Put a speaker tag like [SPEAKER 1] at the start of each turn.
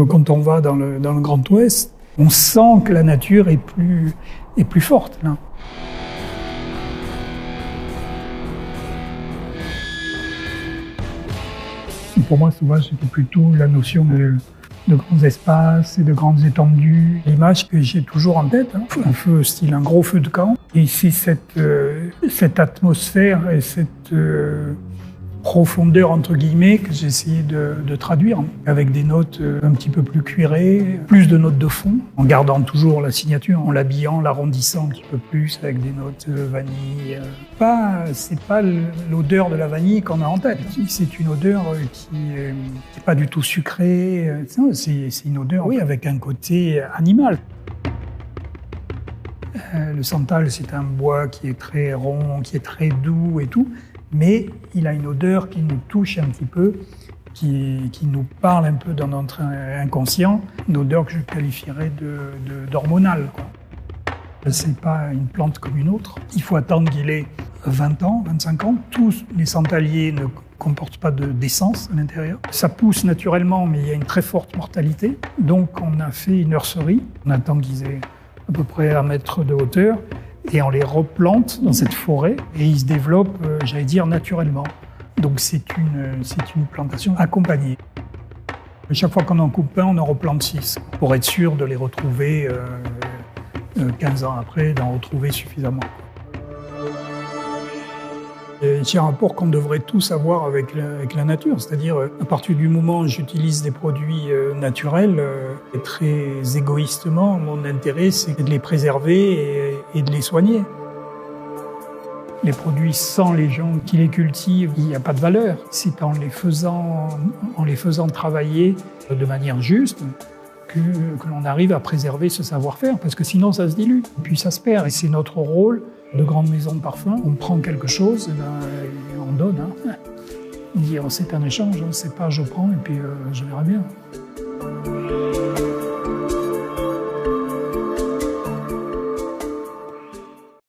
[SPEAKER 1] Quand on va dans le Grand Ouest, on sent que la nature est plus forte, là. Pour moi, sauvage, c'était plutôt la notion de grands espaces et de grandes étendues. L'image que j'ai toujours en tête, hein, un feu style un gros feu de camp. Et ici, cette atmosphère et cette profondeur, entre guillemets, que j'ai essayé de traduire, avec des notes un petit peu plus cuirées, plus de notes de fond, en gardant toujours la signature, en l'habillant, l'arrondissant un petit peu plus, avec des notes vanille. C'est pas l'odeur de la vanille qu'on a en tête. C'est une odeur qui est pas du tout sucrée. C'est une odeur, oui, avec un côté animal. Le santal, c'est un bois qui est très rond, qui est très doux et tout. Mais il a une odeur qui nous touche un petit peu, qui nous parle un peu dans notre inconscient, une odeur que je qualifierais d'hormonale. C'est pas une plante comme une autre. Il faut attendre qu'il ait 20 ans, 25 ans. Tous les santaliers ne comportent pas d'essence à l'intérieur. Ça pousse naturellement, mais il y a une très forte mortalité. Donc on a fait une nurserie. On attend qu'ils aient à peu près 1 mètre de hauteur. Et on les replante dans cette forêt et ils se développent, j'allais dire, naturellement. Donc c'est une plantation accompagnée. Chaque fois qu'on en coupe un, on en replante 6 pour être sûr de les retrouver 15 ans après, d'en retrouver suffisamment. C'est un rapport qu'on devrait tous avoir avec la nature, c'est-à-dire à partir du moment où j'utilise des produits naturels, très égoïstement, mon intérêt c'est de les préserver et de les soigner. Les produits sans les gens qui les cultivent, il n'y a pas de valeur. C'est en les faisant travailler de manière juste que l'on arrive à préserver ce savoir-faire, parce que sinon ça se dilue, puis ça se perd. Et c'est notre rôle de grande maison de parfum. On prend quelque chose et on donne. On dit c'est un échange, c'est pas je prends et puis je verrai bien.